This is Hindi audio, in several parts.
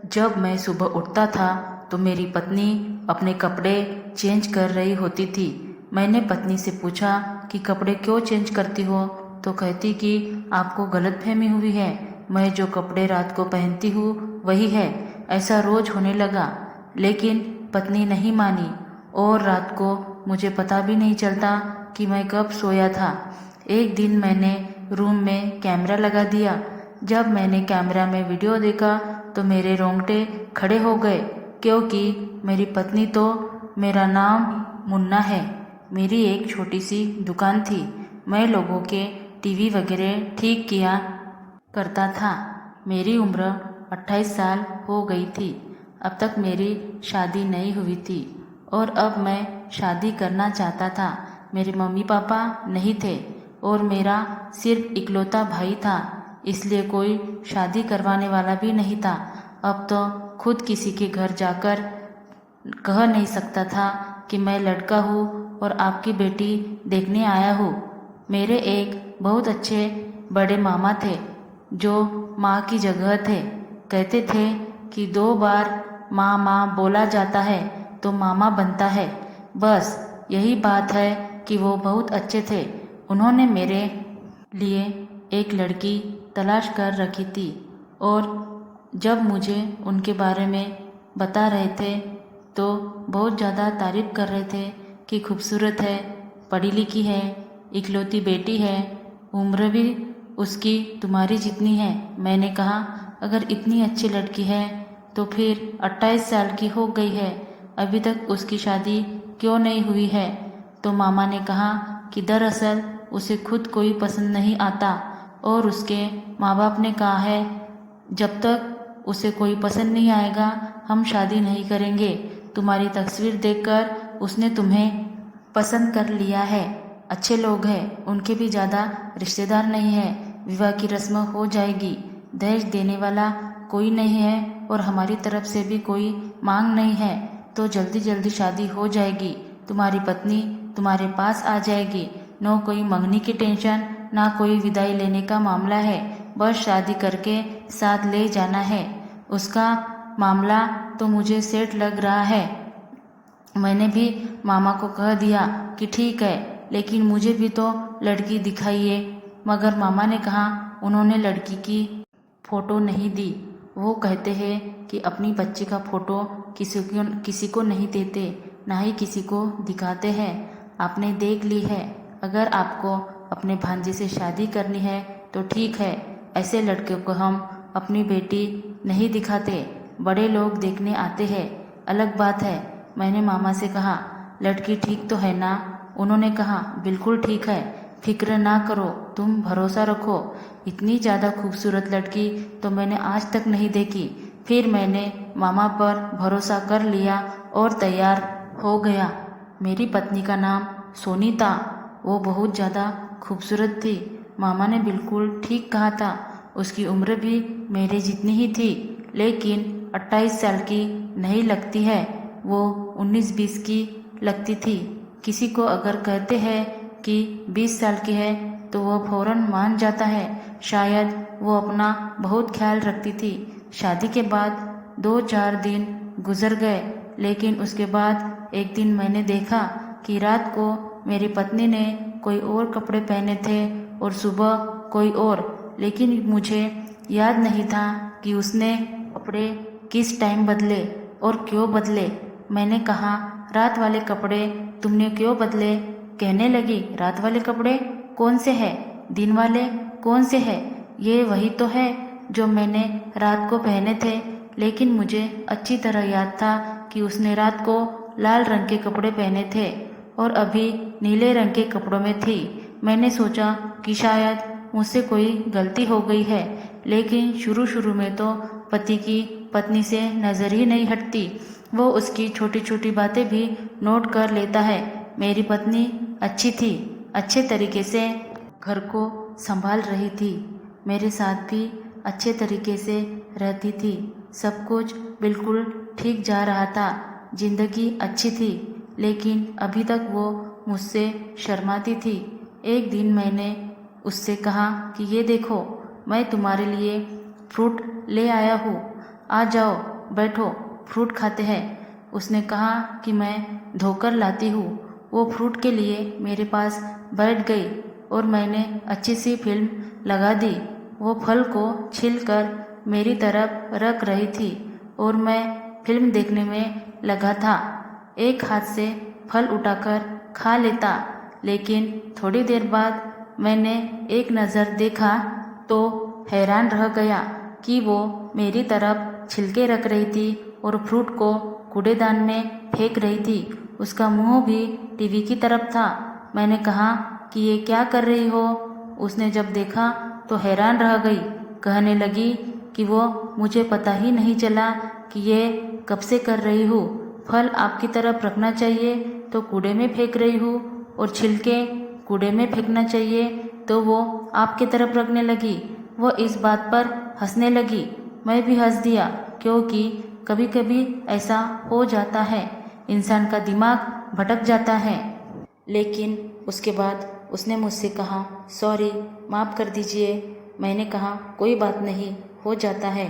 जब मैं सुबह उठता था तो मेरी पत्नी अपने कपड़े चेंज कर रही होती थी। मैंने पत्नी से पूछा कि कपड़े क्यों चेंज करती हो, तो कहती कि आपको गलतफहमी हुई है, मैं जो कपड़े रात को पहनती हूँ वही है। ऐसा रोज होने लगा, लेकिन पत्नी नहीं मानी और रात को मुझे पता भी नहीं चलता कि मैं कब सोया था। एक दिन मैंने रूम में कैमरा लगा दिया। जब मैंने कैमरा में वीडियो देखा तो मेरे रोंगटे खड़े हो गए, क्योंकि मेरी पत्नी तो मेरा नाम मुन्ना है। मेरी एक छोटी सी दुकान थी। मैं लोगों के टीवी वगैरह ठीक किया करता था। मेरी उम्र 28 साल हो गई थी। अब तक मेरी शादी नहीं हुई थी और अब मैं शादी करना चाहता था। मेरे मम्मी पापा नहीं थे और मेरा सिर्फ इकलौता भाई था, इसलिए कोई शादी करवाने वाला भी नहीं था। अब तो खुद किसी के घर जाकर कह नहीं सकता था कि मैं लड़का हूँ और आपकी बेटी देखने आया हूँ। मेरे एक बहुत अच्छे बड़े मामा थे जो माँ की जगह थे। कहते थे कि 2 बार माँ माँ बोला जाता है तो मामा बनता है। बस यही बात है कि वो बहुत अच्छे थे। उन्होंने मेरे लिए एक लड़की तलाश कर रखी थी और जब मुझे उनके बारे में बता रहे थे तो बहुत ज़्यादा तारीफ कर रहे थे कि खूबसूरत है, पढ़ी लिखी है, इकलौती बेटी है, उम्र भी उसकी तुम्हारी जितनी है। मैंने कहा अगर इतनी अच्छी लड़की है तो फिर 28 साल की हो गई है, अभी तक उसकी शादी क्यों नहीं हुई है। तो मामा ने कहा कि दरअसल उसे खुद कोई पसंद नहीं आता और उसके माँ बाप ने कहा है जब तक उसे कोई पसंद नहीं आएगा हम शादी नहीं करेंगे। तुम्हारी तस्वीर देखकर उसने तुम्हें पसंद कर लिया है। अच्छे लोग हैं, उनके भी ज़्यादा रिश्तेदार नहीं है, विवाह की रस्म हो जाएगी। दहेज देने वाला कोई नहीं है और हमारी तरफ से भी कोई मांग नहीं है, तो जल्दी जल्दी शादी हो जाएगी। तुम्हारी पत्नी तुम्हारे पास आ जाएगी। न कोई मंगनी की टेंशन, ना कोई विदाई लेने का मामला है, बस शादी करके साथ ले जाना है। उसका मामला तो मुझे सेट लग रहा है। मैंने भी मामा को कह दिया कि ठीक है, लेकिन मुझे भी तो लड़की दिखाइए। मगर मामा ने कहा उन्होंने लड़की की फ़ोटो नहीं दी। वो कहते हैं कि अपनी बच्ची का फ़ोटो किसी को नहीं देते, ना ही किसी को दिखाते हैं। आपने देख ली है, अगर आपको अपने भांजे से शादी करनी है तो ठीक है, ऐसे लड़के को हम अपनी बेटी नहीं दिखाते। बड़े लोग देखने आते हैं, अलग बात है। मैंने मामा से कहा लड़की ठीक तो है ना? उन्होंने कहा बिल्कुल ठीक है, फिक्र ना करो, तुम भरोसा रखो। इतनी ज़्यादा खूबसूरत लड़की तो मैंने आज तक नहीं देखी। फिर मैंने मामा पर भरोसा कर लिया और तैयार हो गया। मेरी पत्नी का नाम सोनी था। वो बहुत ज़्यादा खूबसूरत थी। मामा ने बिल्कुल ठीक कहा था। उसकी उम्र भी मेरे जितनी ही थी, लेकिन 28 साल की नहीं लगती है, वो 19-20 की लगती थी। किसी को अगर कहते हैं कि 20 साल की है तो वो फौरन मान जाता है। शायद वो अपना बहुत ख्याल रखती थी। शादी के बाद 2-4 दिन गुजर गए, लेकिन उसके बाद एक दिन मैंने देखा कि रात को मेरी पत्नी ने कोई और कपड़े पहने थे और सुबह कोई और, लेकिन मुझे याद नहीं था कि उसने कपड़े किस टाइम बदले और क्यों बदले। मैंने कहा रात वाले कपड़े तुमने क्यों बदले? कहने लगी रात वाले कपड़े कौन से हैं? दिन वाले कौन से हैं? ये वही तो है जो मैंने रात को पहने थे, लेकिन मुझे अच्छी तरह याद था कि उसने रात को लाल रंग के कपड़े पहने थे और अभी नीले रंग के कपड़ों में थी। मैंने सोचा कि शायद मुझसे कोई गलती हो गई है, लेकिन शुरू में तो पति की पत्नी से नज़र ही नहीं हटती। वो उसकी छोटी छोटी बातें भी नोट कर लेता है। मेरी पत्नी अच्छी थी, अच्छे तरीके से घर को संभाल रही थी, मेरे साथ भी अच्छे तरीके से रहती थी। सब कुछ बिल्कुल ठीक जा रहा था, जिंदगी अच्छी थी, लेकिन अभी तक वो मुझसे शर्माती थी। एक दिन मैंने उससे कहा कि ये देखो, मैं तुम्हारे लिए फ्रूट ले आया हूँ, आ जाओ। बैठो, फ्रूट खाते हैं। उसने कहा कि मैं धोकर लाती हूँ। वो फ्रूट के लिए मेरे पास बैठ गई और मैंने अच्छी सी फिल्म लगा दी। वो फल को छीलकर मेरी तरफ रख रही थी और मैं फिल्म देखने में लगा था। एक हाथ से फल उठाकर खा लेता, लेकिन थोड़ी देर बाद मैंने एक नज़र देखा तो हैरान रह गया कि वो मेरी तरफ छिलके रख रही थी और फ्रूट को कूड़ेदान में फेंक रही थी। उसका मुंह भी टीवी की तरफ था। मैंने कहा कि ये क्या कर रही हो? उसने जब देखा तो हैरान रह गई। कहने लगी कि वो मुझे पता ही नहीं चला कि ये कब से कर रही हूँ। फल आपकी तरफ रखना चाहिए तो कूड़े में फेंक रही हूँ और छिलके कूड़े में फेंकना चाहिए तो वो आपकी तरफ रखने लगी। वो इस बात पर हंसने लगी। मैं भी हंस दिया क्योंकि कभी कभी ऐसा हो जाता है, इंसान का दिमाग भटक जाता है। लेकिन उसके बाद उसने मुझसे कहा, सॉरी, माफ़ कर दीजिए। मैंने कहा, कोई बात नहीं, हो जाता है।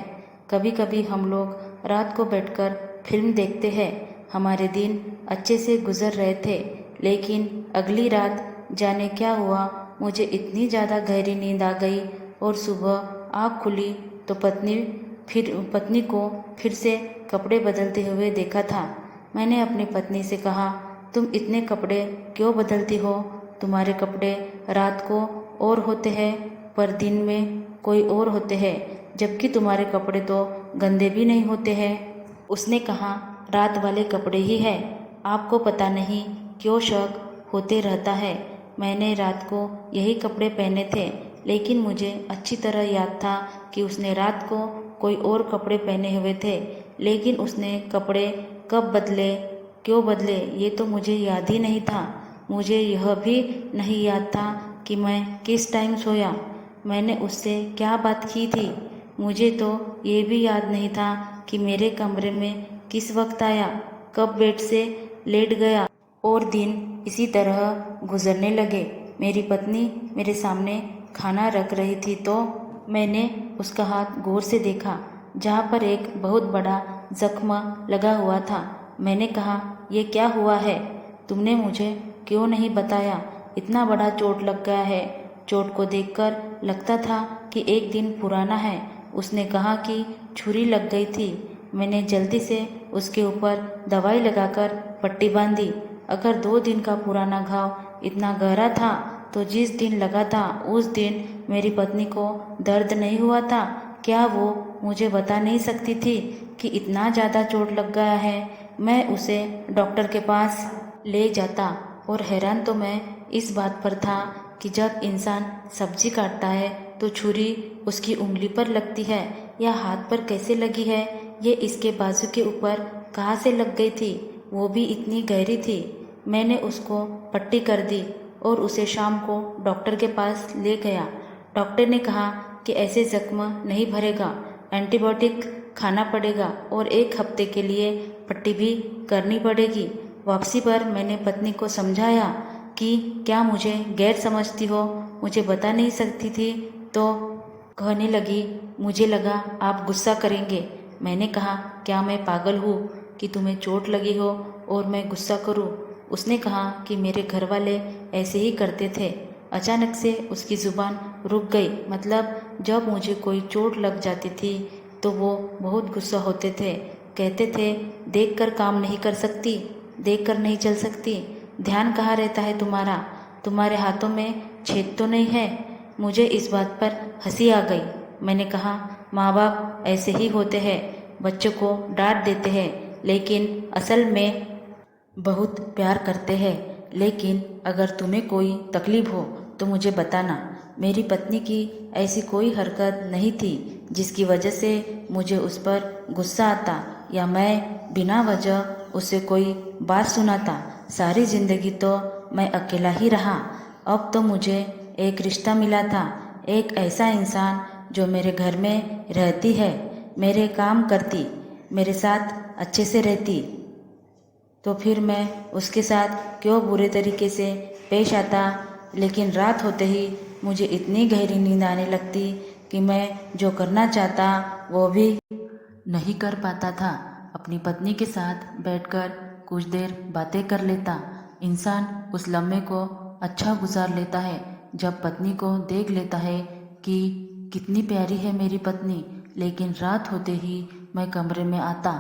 कभी कभी हम लोग रात को बैठकर फिल्म देखते हैं। हमारे दिन अच्छे से गुजर रहे थे, लेकिन अगली रात जाने क्या हुआ, मुझे इतनी ज़्यादा गहरी नींद आ गई और सुबह आँख खुली तो पत्नी को फिर से कपड़े बदलते हुए देखा था। मैंने अपनी पत्नी से कहा, तुम इतने कपड़े क्यों बदलती हो? तुम्हारे कपड़े रात को और होते हैं पर दिन में कोई और होते हैं, जबकि तुम्हारे कपड़े तो गंदे भी नहीं होते हैं। उसने कहा, रात वाले कपड़े ही हैं, आपको पता नहीं क्यों शक होते रहता है। मैंने रात को यही कपड़े पहने थे, लेकिन मुझे अच्छी तरह याद था कि उसने रात को कोई और कपड़े पहने हुए थे। लेकिन उसने कपड़े कब बदले, क्यों बदले, ये तो मुझे याद ही नहीं था। मुझे यह भी नहीं याद था कि मैं किस टाइम सोया, मैंने उससे क्या बात की थी। मुझे तो ये भी याद नहीं था कि मेरे कमरे में किस वक्त आया, कब बेड से लेट गया। और दिन इसी तरह गुजरने लगे। मेरी पत्नी मेरे सामने खाना रख रही थी तो मैंने उसका हाथ गौर से देखा, जहाँ पर एक बहुत बड़ा जख्म लगा हुआ था। मैंने कहा, ये क्या हुआ है? तुमने मुझे क्यों नहीं बताया? इतना बड़ा चोट लग गया है। चोट को देखकर लगता था कि एक दिन पुराना है। उसने कहा कि छुरी लग गई थी। मैंने जल्दी से उसके ऊपर दवाई लगाकर पट्टी बांधी। अगर 2 दिन का पुराना घाव इतना गहरा था तो जिस दिन लगा था उस दिन मेरी पत्नी को दर्द नहीं हुआ था? क्या वो मुझे बता नहीं सकती थी कि इतना ज़्यादा चोट लग गया है? मैं उसे डॉक्टर के पास ले जाता। और हैरान तो मैं इस बात पर था कि जब इंसान सब्जी काटता है तो छुरी उसकी उंगली पर लगती है या हाथ पर कैसे लगी है, ये इसके बाजू के ऊपर कहाँ से लग गई थी, वो भी इतनी गहरी थी। मैंने उसको पट्टी कर दी और उसे शाम को डॉक्टर के पास ले गया। डॉक्टर ने कहा कि ऐसे जख्म नहीं भरेगा, एंटीबायोटिक खाना पड़ेगा और 1 हफ्ते के लिए पट्टी भी करनी पड़ेगी। वापसी पर मैंने पत्नी को समझाया कि क्या मुझे गैर समझती हो, मुझे बता नहीं सकती थी? तो कहने लगी, मुझे लगा आप गुस्सा करेंगे। मैंने कहा, क्या मैं पागल हूँ कि तुम्हें चोट लगी हो और मैं गुस्सा करूँ? उसने कहा कि मेरे घर वाले ऐसे ही करते थे। अचानक से उसकी ज़ुबान रुक गई। मतलब जब मुझे कोई चोट लग जाती थी तो वो बहुत गुस्सा होते थे। कहते थे, देखकर काम नहीं कर सकती, देखकर नहीं चल सकती, ध्यान कहाँ रहता है तुम्हारा, तुम्हारे हाथों में छेद तो नहीं है। मुझे इस बात पर हंसी आ गई। मैंने कहा, माँ बाप ऐसे ही होते हैं, बच्चों को डांट देते हैं लेकिन असल में बहुत प्यार करते हैं। लेकिन अगर तुम्हें कोई तकलीफ हो तो मुझे बताना। मेरी पत्नी की ऐसी कोई हरकत नहीं थी जिसकी वजह से मुझे उस पर गुस्सा आता या मैं बिना वजह उससे कोई बात सुनाता। सारी ज़िंदगी तो मैं अकेला ही रहा। अब तो मुझे एक रिश्ता मिला था, एक ऐसा इंसान जो मेरे घर में रहती है, मेरे काम करती, मेरे साथ अच्छे से रहती। तो फिर मैं उसके साथ क्यों बुरे तरीके से पेश आता? लेकिन रात होते ही मुझे इतनी गहरी नींद आने लगती कि मैं जो करना चाहता वो भी नहीं कर पाता था। अपनी पत्नी के साथ बैठकर कुछ देर बातें कर लेता। इंसान उस लम्हे को अच्छा गुजार लेता है जब पत्नी को देख लेता है कि कितनी प्यारी है मेरी पत्नी। लेकिन रात होते ही मैं कमरे में आता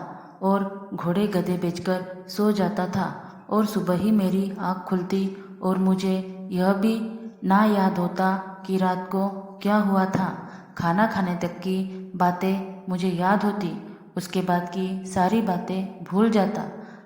और घोड़े गधे बेचकर सो जाता था और सुबह ही मेरी आँख खुलती और मुझे यह भी ना याद होता कि रात को क्या हुआ था। खाना खाने तक की बातें मुझे याद होती, उसके बाद की सारी बातें भूल जाता।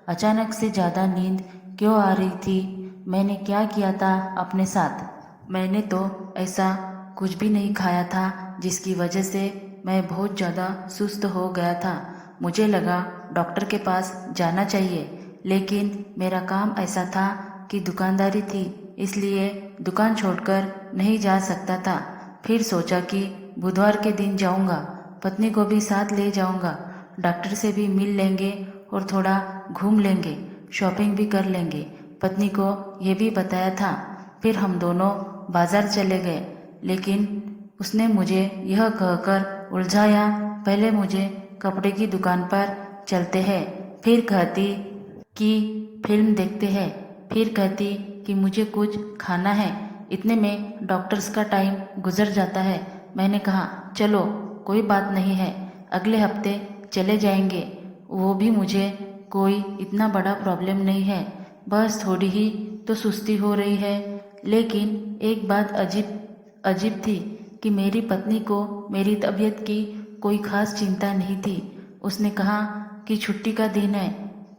अचानक से ज़्यादा नींद क्यों आ रही थी? मैंने क्या किया था अपने साथ? मैंने तो ऐसा कुछ भी नहीं खाया था जिसकी वजह से मैं बहुत ज़्यादा सुस्त हो गया था। मुझे लगा डॉक्टर के पास जाना चाहिए, लेकिन मेरा काम ऐसा था कि दुकानदारी थी, इसलिए दुकान छोड़कर नहीं जा सकता था। फिर सोचा कि बुधवार के दिन जाऊंगा, पत्नी को भी साथ ले जाऊंगा, डॉक्टर से भी मिल लेंगे और थोड़ा घूम लेंगे, शॉपिंग भी कर लेंगे। पत्नी को यह भी बताया था। फिर हम दोनों बाजार चले गए, लेकिन उसने मुझे यह कहकर उलझाया, पहले मुझे कपड़े की दुकान पर चलते हैं, फिर कहती कि फिल्म देखते हैं, फिर कहती कि मुझे कुछ खाना है। इतने में डॉक्टर्स का टाइम गुजर जाता है। मैंने कहा चलो कोई बात नहीं है, अगले हफ्ते चले जाएंगे, वो भी मुझे कोई इतना बड़ा प्रॉब्लम नहीं है, बस थोड़ी ही तो सुस्ती हो रही है। लेकिन एक बात अजीब थी कि मेरी पत्नी को मेरी तबीयत की कोई खास चिंता नहीं थी। उसने कहा कि छुट्टी का दिन है,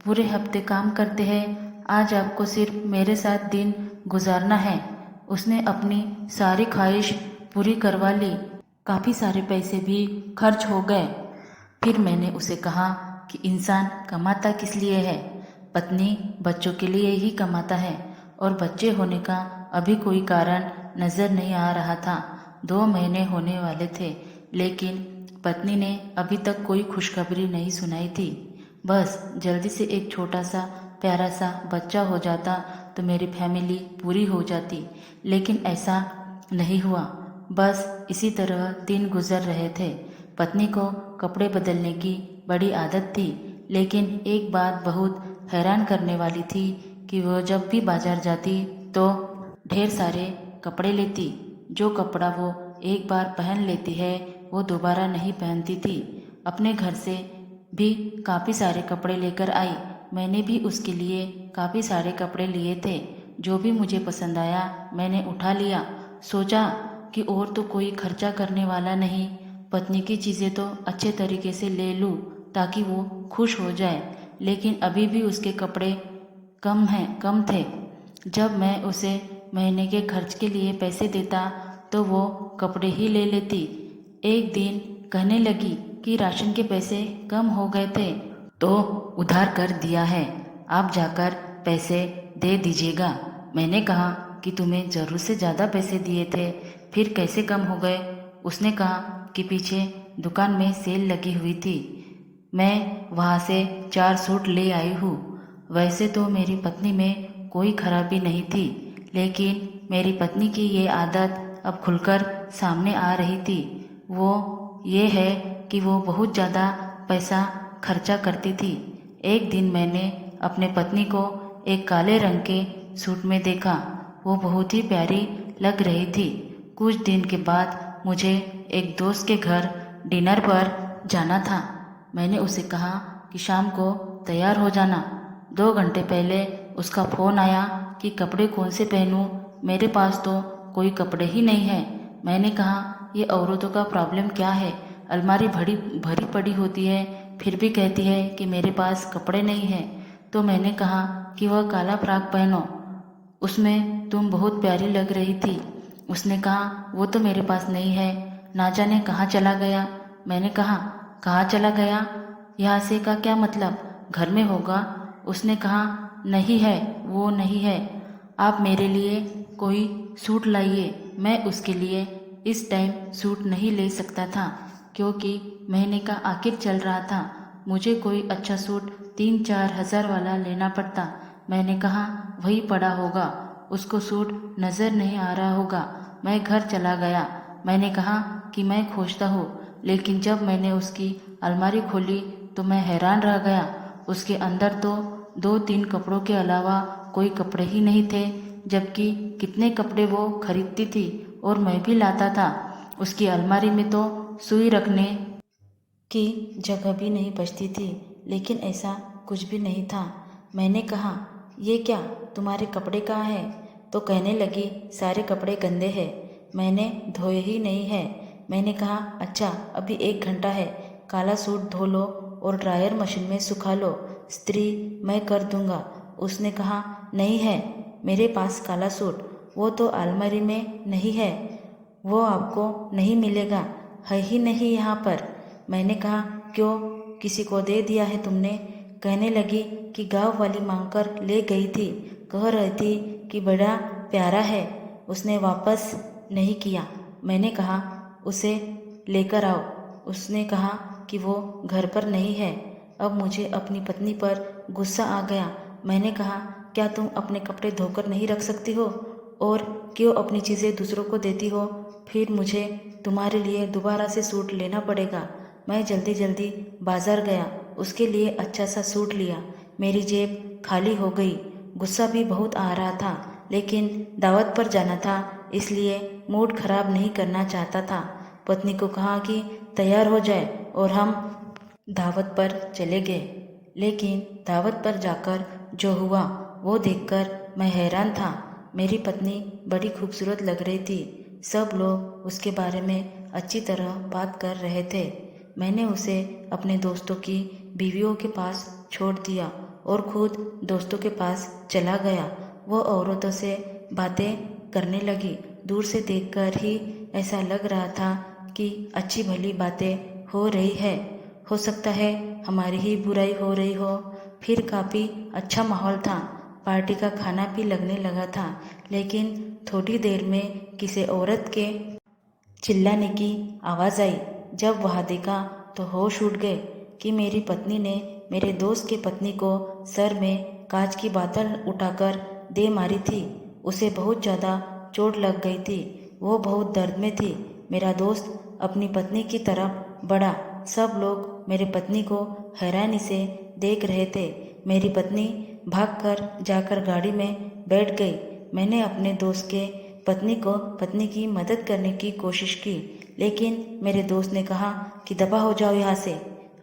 पूरे हफ्ते काम करते हैं, आज आपको सिर्फ मेरे साथ दिन गुजारना है। उसने अपनी सारी ख्वाहिश पूरी करवा ली, काफ़ी सारे पैसे भी खर्च हो गए। फिर मैंने उसे कहा कि इंसान कमाता किस लिए है? पत्नी बच्चों के लिए ही कमाता है और बच्चे होने का अभी कोई कारण नज़र नहीं आ रहा था। 2 महीने होने वाले थे, लेकिन पत्नी ने अभी तक कोई खुशखबरी नहीं सुनाई थी। बस जल्दी से एक छोटा सा प्यारा सा बच्चा हो जाता तो मेरी फैमिली पूरी हो जाती, लेकिन ऐसा नहीं हुआ। बस इसी तरह दिन गुजर रहे थे। पत्नी को कपड़े बदलने की बड़ी आदत थी, लेकिन एक बात बहुत हैरान करने वाली थी कि वह जब भी बाजार जाती तो ढेर सारे कपड़े लेती। जो कपड़ा वो एक बार पहन लेती है वो दोबारा नहीं पहनती थी। अपने घर से भी काफ़ी सारे कपड़े लेकर आई। मैंने भी उसके लिए काफ़ी सारे कपड़े लिए थे। जो भी मुझे पसंद आया मैंने उठा लिया। सोचा कि और तो कोई खर्चा करने वाला नहीं, पत्नी की चीज़ें तो अच्छे तरीके से ले लूँ ताकि वो खुश हो जाए। लेकिन अभी भी उसके कपड़े कम थे। जब मैं उसे महीने के खर्च के लिए पैसे देता तो वो कपड़े ही ले लेती। एक दिन कहने लगी कि राशन के पैसे कम हो गए थे तो उधार कर दिया है, आप जाकर पैसे दे दीजिएगा। मैंने कहा कि तुम्हें ज़रूरत से ज़्यादा पैसे दिए थे, फिर कैसे कम हो गए? उसने कहा कि पीछे दुकान में सेल लगी हुई थी, मैं वहाँ से 4 सूट ले आई हूँ। वैसे तो मेरी पत्नी में कोई खराबी नहीं थी, लेकिन मेरी पत्नी की ये आदत अब खुलकर सामने आ रही थी। वो ये है कि वो बहुत ज़्यादा पैसा खर्चा करती थी। एक दिन मैंने अपने पत्नी को एक काले रंग के सूट में देखा, वो बहुत ही प्यारी लग रही थी। कुछ दिन के बाद मुझे एक दोस्त के घर डिनर पर जाना था। मैंने उसे कहा कि शाम को तैयार हो जाना। 2 घंटे पहले उसका फ़ोन आया कि कपड़े कौन से पहनूं, मेरे पास तो कोई कपड़े ही नहीं है। मैंने कहा ये औरतों का प्रॉब्लम क्या है, अलमारी भरी पड़ी होती है फिर भी कहती है कि मेरे पास कपड़े नहीं हैं। तो मैंने कहा कि वह काला फ्रॉक पहनो, उसमें तुम बहुत प्यारी लग रही थी। उसने कहा वो तो मेरे पास नहीं है, ना जाने कहाँ चला गया। मैंने कहा कहाँ चला गया, यहाँ से का क्या मतलब, घर में होगा। उसने कहा नहीं है, वो नहीं है, आप मेरे लिए कोई सूट लाइए। मैं उसके लिए इस टाइम सूट नहीं ले सकता था क्योंकि महीने का आखिर चल रहा था। मुझे कोई अच्छा सूट 3-4 हज़ार वाला लेना पड़ता। मैंने कहा वही पड़ा होगा, उसको सूट नज़र नहीं आ रहा होगा। मैं घर चला गया। मैंने कहा कि मैं खोजता हूँ, लेकिन जब मैंने उसकी अलमारी खोली तो मैं हैरान रह गया। उसके अंदर तो 2-3 कपड़ों के अलावा कोई कपड़े ही नहीं थे, जबकि कितने कपड़े वो खरीदती थी और मैं भी लाता था। उसकी अलमारी में तो सुई रखने की जगह भी नहीं बचती थी, लेकिन ऐसा कुछ भी नहीं था। मैंने कहा, ये क्या, तुम्हारे कपड़े कहाँ हैं? तो कहने लगी, सारे कपड़े गंदे हैं, मैंने धोए ही नहीं है। मैंने कहा, अच्छा, अभी 1 घंटा है, काला सूट धो लो और ड्रायर मशीन में सुखा लो, स्त्री मैं कर दूंगा। उसने कहा, नहीं है मेरे पास काला सूट, वो तो अलमारी में नहीं है, वो आपको नहीं मिलेगा, है ही नहीं यहाँ पर। मैंने कहा, क्यों, किसी को दे दिया है तुमने? कहने लगी कि गांव वाली मांग कर ले गई थी, कह रही थी कि बड़ा प्यारा है, उसने वापस नहीं किया। मैंने कहा, उसे लेकर आओ। उसने कहा कि वो घर पर नहीं है। अब मुझे अपनी पत्नी पर गुस्सा आ गया। मैंने कहा, क्या तुम अपने कपड़े धोकर नहीं रख सकती हो, और क्यों अपनी चीज़ें दूसरों को देती हो? फिर मुझे तुम्हारे लिए दोबारा से सूट लेना पड़ेगा। मैं जल्दी जल्दी बाजार गया, उसके लिए अच्छा सा सूट लिया। मेरी जेब खाली हो गई। गुस्सा भी बहुत आ रहा था, लेकिन दावत पर जाना था, इसलिए मूड खराब नहीं करना चाहता था। पत्नी को कहा कि तैयार हो जाए और हम दावत पर चले गए। लेकिन दावत पर जाकर जो हुआ वो देखकर मैं हैरान था। मेरी पत्नी बड़ी खूबसूरत लग रही थी। सब लोग उसके बारे में अच्छी तरह बात कर रहे थे। मैंने उसे अपने दोस्तों की बीवियों के पास छोड़ दिया और खुद दोस्तों के पास चला गया। वो औरतों से बातें करने लगी। दूर से देखकर ही ऐसा लग रहा था कि अच्छी भली बातें हो रही है। हो सकता है हमारी ही बुराई हो रही हो। फिर काफ़ी अच्छा माहौल था। पार्टी का खाना भी लगने लगा था, लेकिन थोड़ी देर में किसी औरत के चिल्लाने की आवाज़ आई। जब वह देखा तो होश उड़ गए कि मेरी पत्नी ने मेरे दोस्त की पत्नी को सर में कांच की बोतल उठाकर दे मारी थी। उसे बहुत ज़्यादा चोट लग गई थी। वो बहुत दर्द में थी। मेरा दोस्त अपनी पत्नी की तरफ बढ़ा। सब लोग मेरी पत्नी को हैरानी से देख रहे थे। मेरी पत्नी भागकर जाकर गाड़ी में बैठ गई। मैंने अपने दोस्त के पत्नी की मदद करने की कोशिश की, लेकिन मेरे दोस्त ने कहा कि दफा हो जाओ यहाँ से,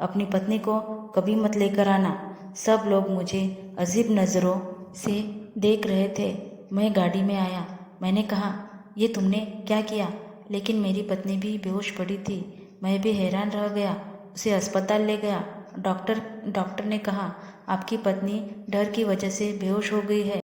अपनी पत्नी को कभी मत लेकर आना। सब लोग मुझे अजीब नज़रों से देख रहे थे। मैं गाड़ी में आया। मैंने कहा, ये तुमने क्या किया? लेकिन मेरी पत्नी भी बेहोश पड़ी थी। मैं भी हैरान रह गया। उसे अस्पताल ले गया। डॉक्टर ने कहा, आपकी पत्नी डर की वजह से बेहोश हो गई है।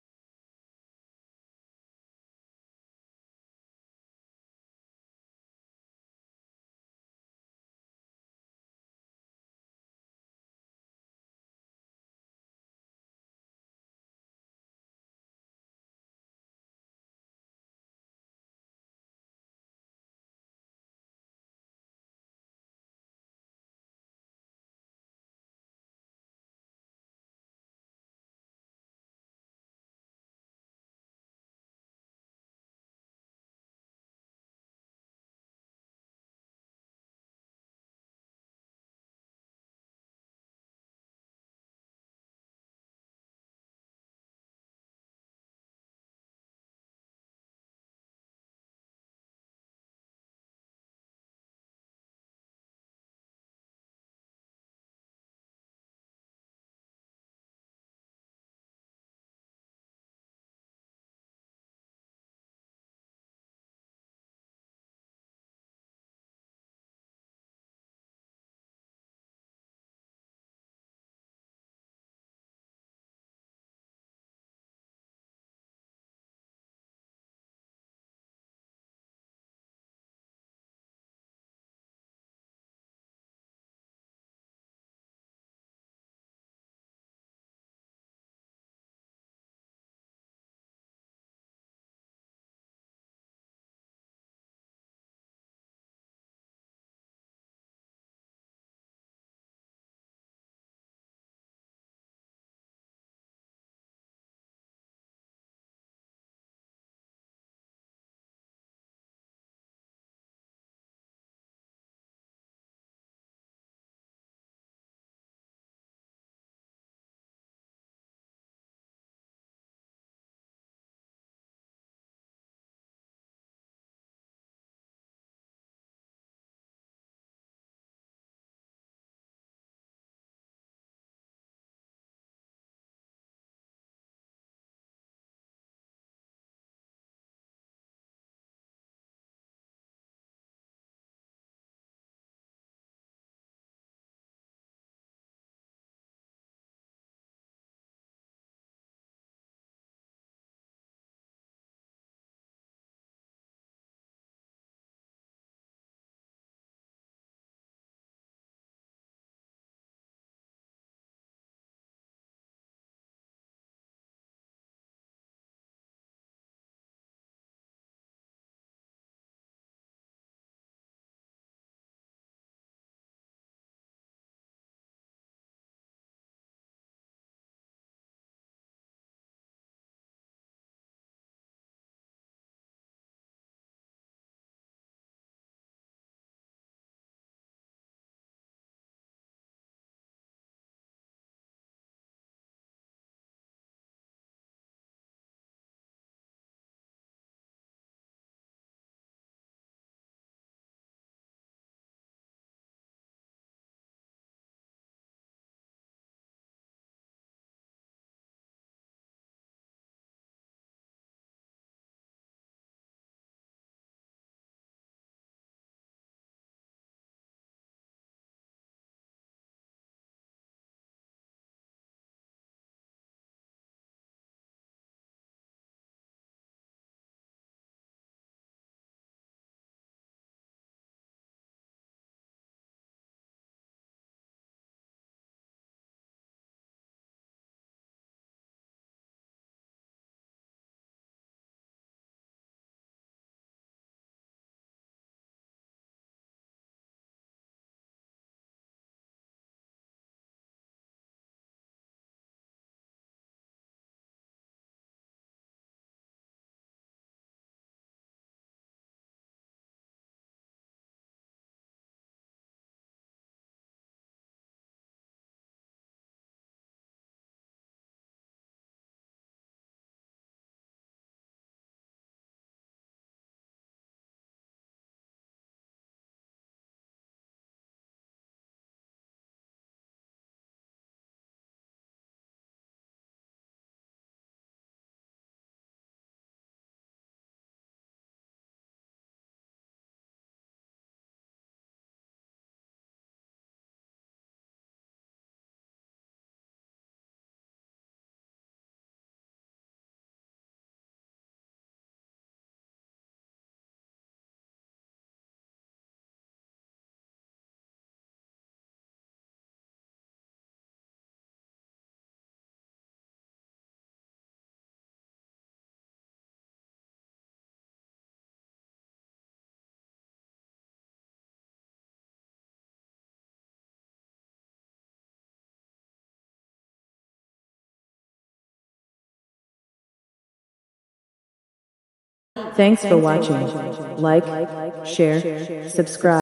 Thanks for watching. Like, share, subscribe.